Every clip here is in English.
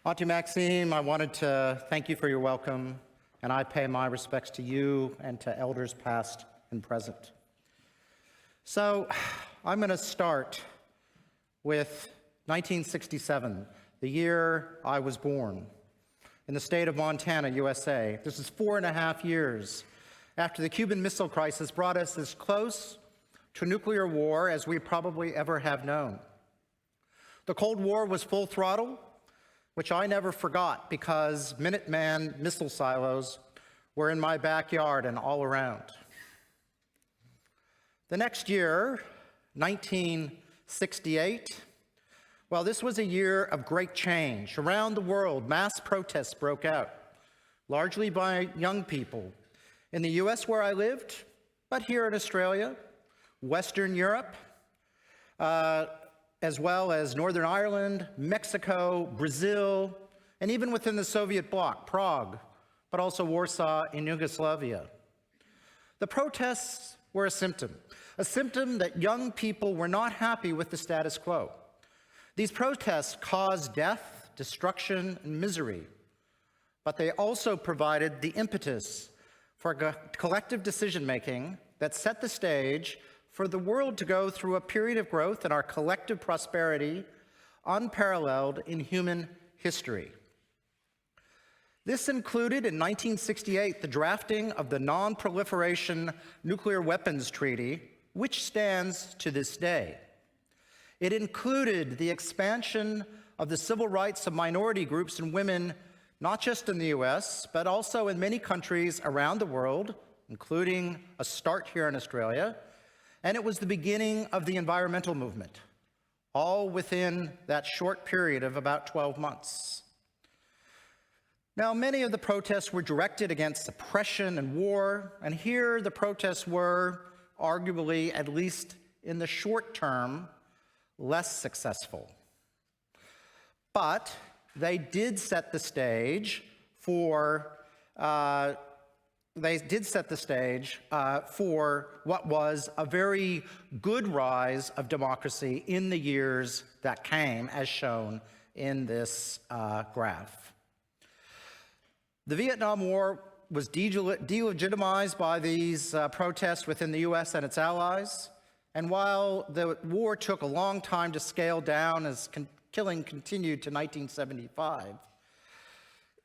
Auntie Maxime, I wanted to thank you for your welcome, and I pay my respects to you and to elders past and present. So I'm going to start with 1967, the year I was born, in the state of Montana, USA. This is 4.5 years after the Cuban Missile Crisis brought us as close to nuclear war as we probably ever have known. The Cold War was full throttle, which I never forgot because Minuteman missile silos were in my backyard and all around. The next year, 1968, well, this was a year of great change. Around the world, mass protests broke out, largely by young people. In the US where I lived, but here in Australia, Western Europe, as well as Northern Ireland, Mexico, Brazil, and even within the Soviet bloc, Prague, but also Warsaw in Yugoslavia. The protests were a symptom that young people were not happy with the status quo. These protests caused death, destruction, and misery, but they also provided the impetus for collective decision-making that set the stage for the world to go through a period of growth and our collective prosperity unparalleled in human history. This included, in 1968, the drafting of the Non-Proliferation Nuclear Weapons Treaty, which stands to this day. It included the expansion of the civil rights of minority groups and women, not just in the US, but also in many countries around the world, including a start here in Australia. And it was the beginning of the environmental movement, all within that short period of about 12 months. Now, many of the protests were directed against oppression and war, and here the protests were, arguably, at least in the short term, less successful. But they did set the stage for what was a very good rise of democracy in the years that came, as shown in this graph. The Vietnam War was delegitimized by these protests within the US and its allies, and while the war took a long time to scale down as killing continued to 1975,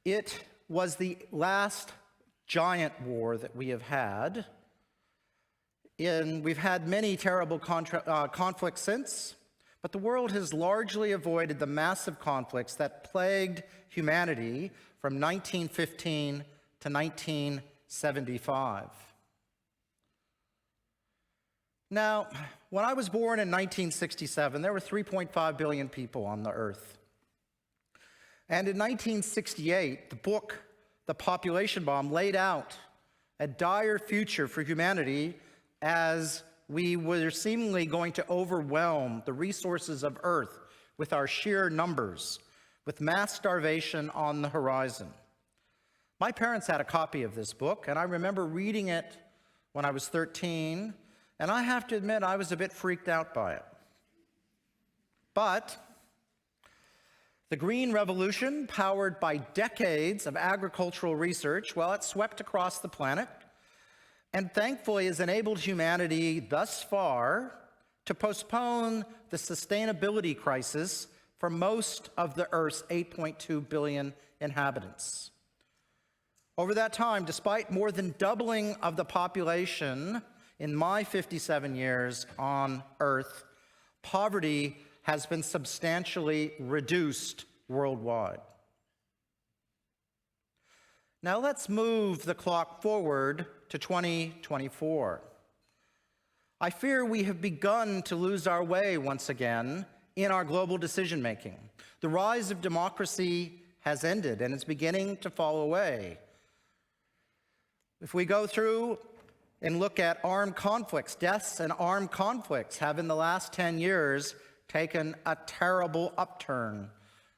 it was the last giant war that we have had. We've had many terrible conflicts since, but the world has largely avoided the massive conflicts that plagued humanity from 1915 to 1975. Now, when I was born in 1967, there were 3.5 billion people on the earth. And in 1968, the book The Population Bomb laid out a dire future for humanity as we were seemingly going to overwhelm the resources of Earth with our sheer numbers, with mass starvation on the horizon. My parents had a copy of this book, and I remember reading it when I was 13, and I have to admit I was a bit freaked out by it. But the Green Revolution, powered by decades of agricultural research, well, it swept across the planet and thankfully has enabled humanity thus far to postpone the sustainability crisis for most of the Earth's 8.2 billion inhabitants. Over that time, despite more than doubling of the population in my 57 years on Earth, poverty has been substantially reduced worldwide. Now let's move the clock forward to 2024. I fear we have begun to lose our way once again in our global decision-making. The rise of democracy has ended and is beginning to fall away. If we go through and look at armed conflicts, deaths and armed conflicts have in the last 10 years taken a terrible upturn,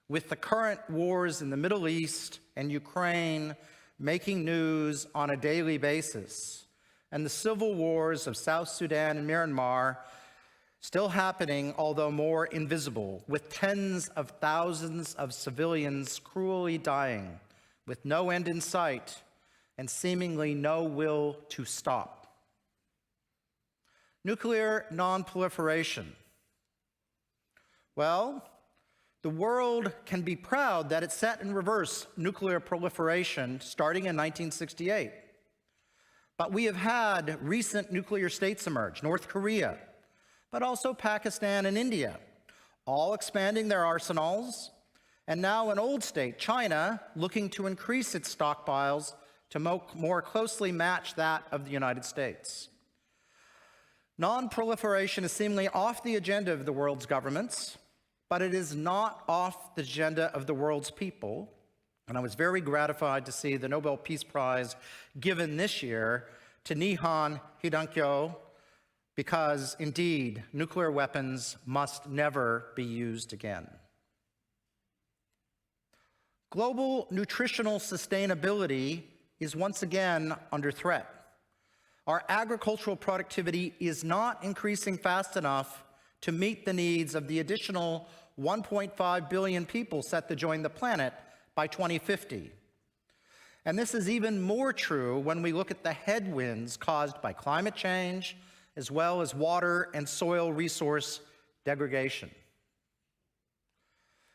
with the current wars in the Middle East and Ukraine making news on a daily basis, and the civil wars of South Sudan and Myanmar still happening, although more invisible, with tens of thousands of civilians cruelly dying, with no end in sight and seemingly no will to stop. Nuclear nonproliferation. Well, the world can be proud that it set in reverse nuclear proliferation starting in 1968. But we have had recent nuclear states emerge, North Korea, but also Pakistan and India, all expanding their arsenals, and now an old state, China, looking to increase its stockpiles to more closely match that of the United States. Non-proliferation is seemingly off the agenda of the world's governments, but it is not off the agenda of the world's people. And I was very gratified to see the Nobel Peace Prize given this year to Nihon Hidankyo, because indeed, nuclear weapons must never be used again. Global nutritional sustainability is once again under threat. Our agricultural productivity is not increasing fast enough to meet the needs of the additional 1.5 billion people set to join the planet by 2050. And this is even more true when we look at the headwinds caused by climate change, as well as water and soil resource degradation.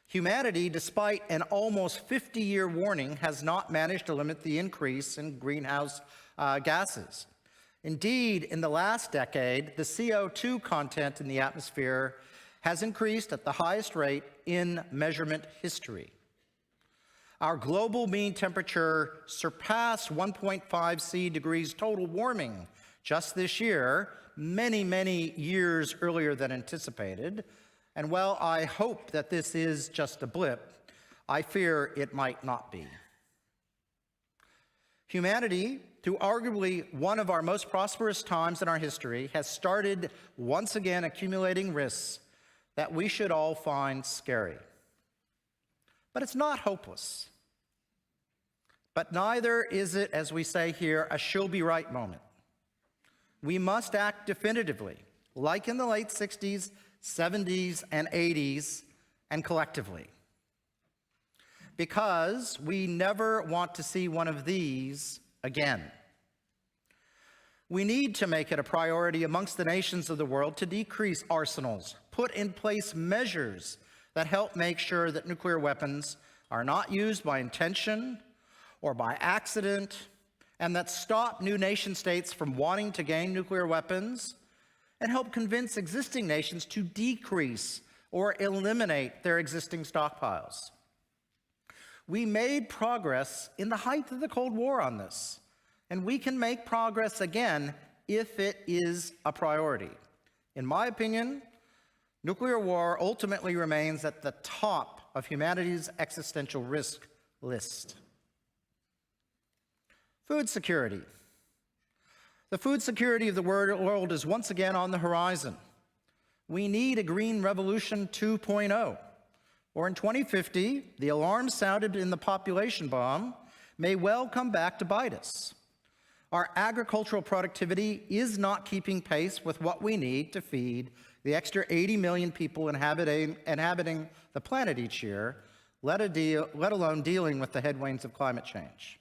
Humanity, despite an almost 50-year warning, has not managed to limit the increase in greenhouse gases. Indeed, in the last decade, the CO2 content in the atmosphere has increased at the highest rate in measurement history. Our global mean temperature surpassed 1.5 degrees total warming just this year, many, many years earlier than anticipated. And while I hope that this is just a blip, I fear it might not be. Humanity, through arguably one of our most prosperous times in our history, has started once again accumulating risks that we should all find scary. But it's not hopeless. But neither is it, as we say here, a she'll be right moment. We must act definitively, like in the late 60s, 70s, and 80s, and collectively. Because we never want to see one of these again. We need to make it a priority amongst the nations of the world to decrease arsenals, put in place measures that help make sure that nuclear weapons are not used by intention or by accident, and that stop new nation states from wanting to gain nuclear weapons, and help convince existing nations to decrease or eliminate their existing stockpiles. We made progress in the height of the Cold War on this, and we can make progress again if it is a priority. In my opinion, nuclear war ultimately remains at the top of humanity's existential risk list. Food security. The food security of the world is once again on the horizon. We need a green revolution 2.0, or in 2050, the alarm sounded in the population bomb may well come back to bite us. Our agricultural productivity is not keeping pace with what we need to feed the extra 80 million people inhabiting the planet each year, let alone dealing with the headwinds of climate change.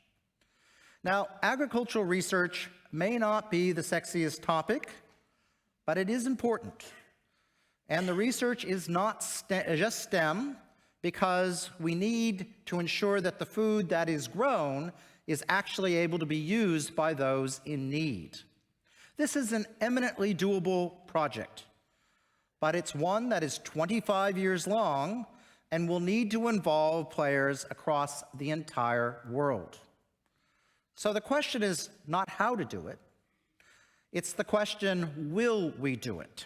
Now, agricultural research may not be the sexiest topic, but it is important. And the research is not just STEM, because we need to ensure that the food that is grown is actually able to be used by those in need. This is an eminently doable project, but it's one that is 25 years long and will need to involve players across the entire world. So the question is not how to do it, it's the question, will we do it?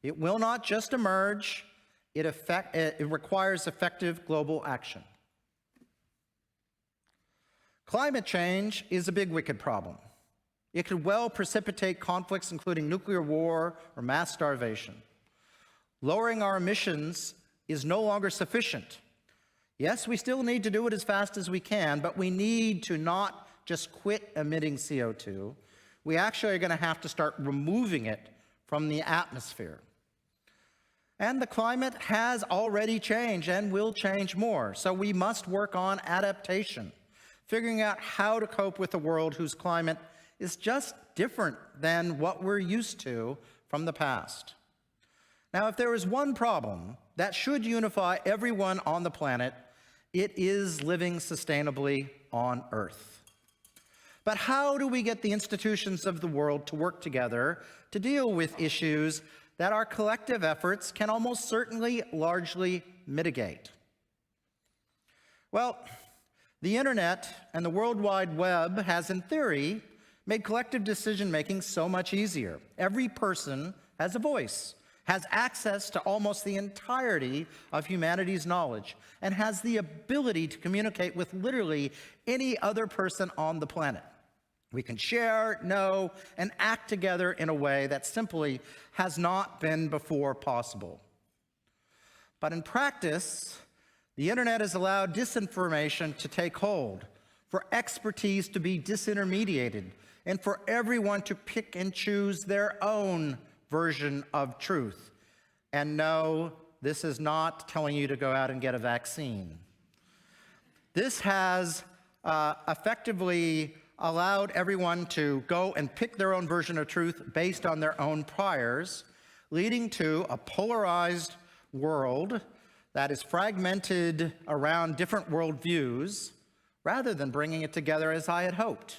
It will not just emerge, it requires effective global action. Climate change is a big, wicked problem. It could well precipitate conflicts, including nuclear war or mass starvation. Lowering our emissions is no longer sufficient. Yes, we still need to do it as fast as we can, but we need to not just quit emitting CO2. We actually are going to have to start removing it from the atmosphere. And the climate has already changed and will change more. So we must work on adaptation, figuring out how to cope with a world whose climate is just different than what we're used to from the past. Now, if there is one problem that should unify everyone on the planet, it is living sustainably on Earth. But how do we get the institutions of the world to work together to deal with issues that our collective efforts can almost certainly largely mitigate? Well, the internet and the World Wide Web has, in theory, made collective decision-making so much easier. Every person has a voice, has access to almost the entirety of humanity's knowledge, and has the ability to communicate with literally any other person on the planet. We can share, know, and act together in a way that simply has not been before possible. But in practice, the internet has allowed disinformation to take hold, for expertise to be disintermediated, and for everyone to pick and choose their own version of truth. And no, this is not telling you to go out and get a vaccine. This has effectively allowed everyone to go and pick their own version of truth based on their own priors, leading to a polarized world that is fragmented around different worldviews, rather than bringing it together as I had hoped.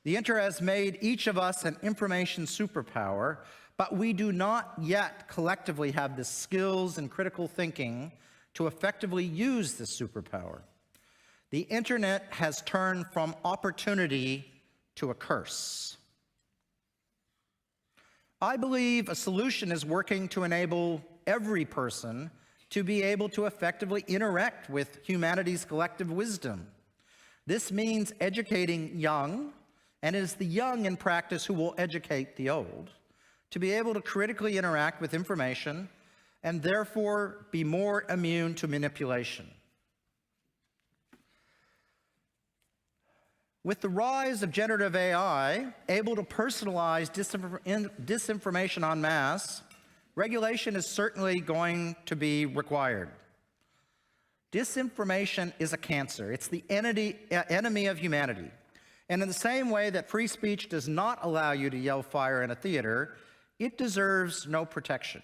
The internet has made each of us an information superpower, but we do not yet collectively have the skills and critical thinking to effectively use this superpower. The internet has turned from opportunity to a curse. I believe a solution is working to enable every person to be able to effectively interact with humanity's collective wisdom. This means educating young, and it is the young in practice who will educate the old, to be able to critically interact with information and therefore be more immune to manipulation. With the rise of generative AI, able to personalize disinformation en masse, regulation is certainly going to be required. Disinformation is a cancer. It's the enemy of humanity. And in the same way that free speech does not allow you to yell fire in a theater, it deserves no protection.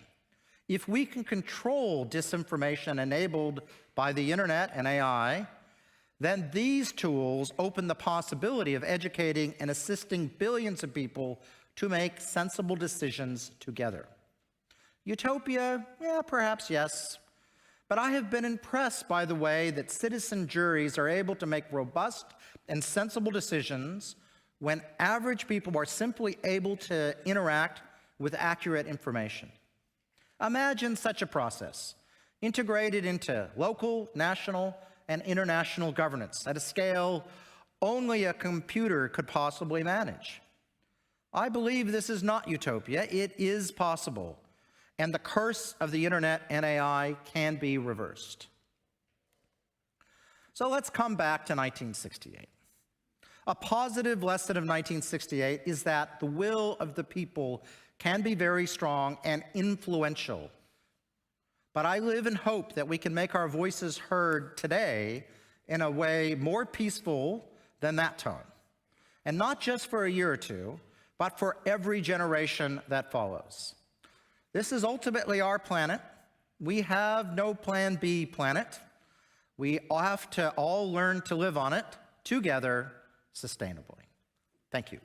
If we can control disinformation enabled by the internet and AI, then these tools open the possibility of educating and assisting billions of people to make sensible decisions together. Utopia? Yeah, perhaps yes. But I have been impressed by the way that citizen juries are able to make robust and sensible decisions when average people are simply able to interact with accurate information. Imagine such a process, integrated into local, national, and international governance at a scale only a computer could possibly manage. I believe this is not utopia. It is possible, and the curse of the internet and AI can be reversed. So let's come back to 1968. A positive lesson of 1968 is that the will of the people can be very strong and influential. But I live in hope that we can make our voices heard today in a way more peaceful than that time. And not just for a year or two, but for every generation that follows. This is ultimately our planet. We have no plan B planet. We have to all learn to live on it together sustainably. Thank you.